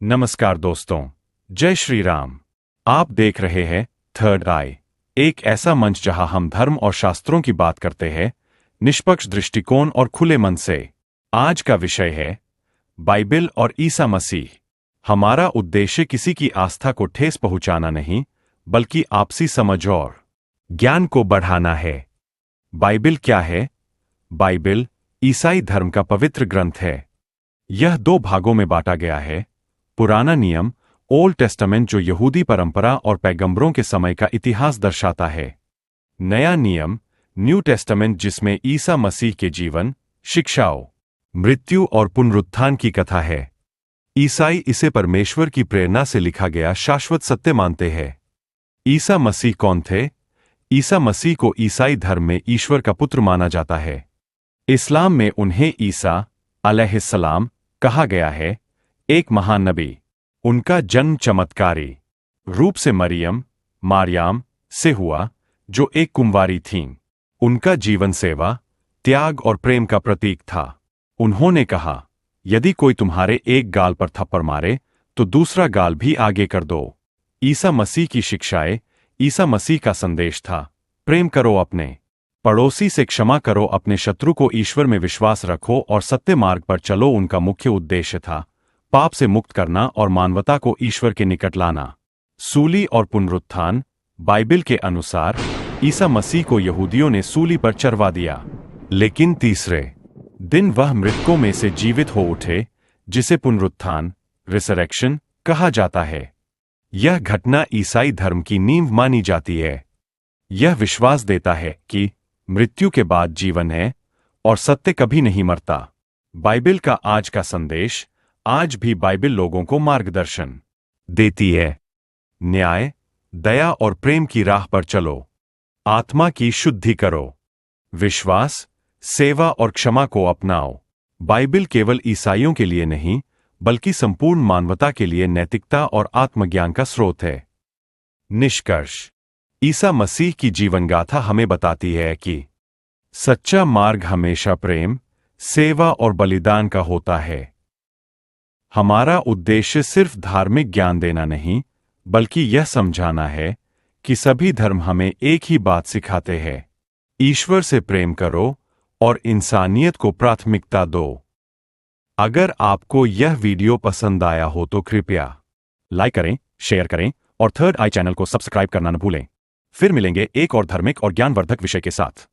नमस्कार दोस्तों, जय श्री राम। आप देख रहे हैं थर्ड आई, एक ऐसा मंच जहां हम धर्म और शास्त्रों की बात करते हैं, निष्पक्ष दृष्टिकोण और खुले मन से। आज का विषय है बाइबिल और ईसा मसीह। हमारा उद्देश्य किसी की आस्था को ठेस पहुंचाना नहीं, बल्कि आपसी समझ और ज्ञान को बढ़ाना है। बाइबिल क्या है? बाइबिल ईसाई धर्म का पवित्र ग्रंथ है। यह दो भागों में बांटा गया है। पुराना नियम, ओल्ड टेस्टामेंट, जो यहूदी परंपरा और पैगंबरों के समय का इतिहास दर्शाता है। नया नियम, न्यू टेस्टामेंट, जिसमें ईसा मसीह के जीवन, शिक्षाओं, मृत्यु और पुनरुत्थान की कथा है। ईसाई इसे परमेश्वर की प्रेरणा से लिखा गया शाश्वत सत्य मानते हैं। ईसा मसीह कौन थे? ईसा मसीह को ईसाई धर्म में ईश्वर का पुत्र माना जाता है। इस्लाम में उन्हें ईसा अलैहिस्सलाम कहा गया है, एक महान नबी। उनका जन्म चमत्कारी रूप से मारियाम से हुआ, जो एक कुंवारी थीं। उनका जीवन सेवा, त्याग और प्रेम का प्रतीक था। उन्होंने कहा, यदि कोई तुम्हारे एक गाल पर थप्पड़ मारे तो दूसरा गाल भी आगे कर दो। ईसा मसीह की शिक्षाएं, ईसा मसीह का संदेश था, प्रेम करो, अपने पड़ोसी से क्षमा करो, अपने शत्रु को ईश्वर में विश्वास रखो और सत्य मार्ग पर चलो। उनका मुख्य उद्देश्य था पाप से मुक्त करना और मानवता को ईश्वर के निकट लाना। सूली और पुनरुत्थान, बाइबिल के अनुसार ईसा मसीह को यहूदियों ने सूली पर चढ़वा दिया, लेकिन तीसरे दिन वह मृतकों में से जीवित हो उठे, जिसे पुनरुत्थान, रिसरेक्शन कहा जाता है। यह घटना ईसाई धर्म की नींव मानी जाती है। यह विश्वास देता है कि मृत्यु के बाद जीवन है और सत्य कभी नहीं मरता। बाइबिल का आज का संदेश, आज भी बाइबिल लोगों को मार्गदर्शन देती है। न्याय, दया और प्रेम की राह पर चलो। आत्मा की शुद्धि करो। विश्वास, सेवा और क्षमा को अपनाओ। बाइबिल केवल ईसाइयों के लिए नहीं, बल्कि संपूर्ण मानवता के लिए नैतिकता और आत्मज्ञान का स्रोत है। निष्कर्ष, ईसा मसीह की जीवनगाथा हमें बताती है कि सच्चा मार्ग हमेशा प्रेम, सेवा और बलिदान का होता है। हमारा उद्देश्य सिर्फ धार्मिक ज्ञान देना नहीं, बल्कि यह समझाना है कि सभी धर्म हमें एक ही बात सिखाते हैं, ईश्वर से प्रेम करो और इंसानियत को प्राथमिकता दो। अगर आपको यह वीडियो पसंद आया हो तो कृपया लाइक करें, शेयर करें और थर्ड आई चैनल को सब्सक्राइब करना न भूलें। फिर मिलेंगे एक और धार्मिक और ज्ञानवर्धक विषय के साथ।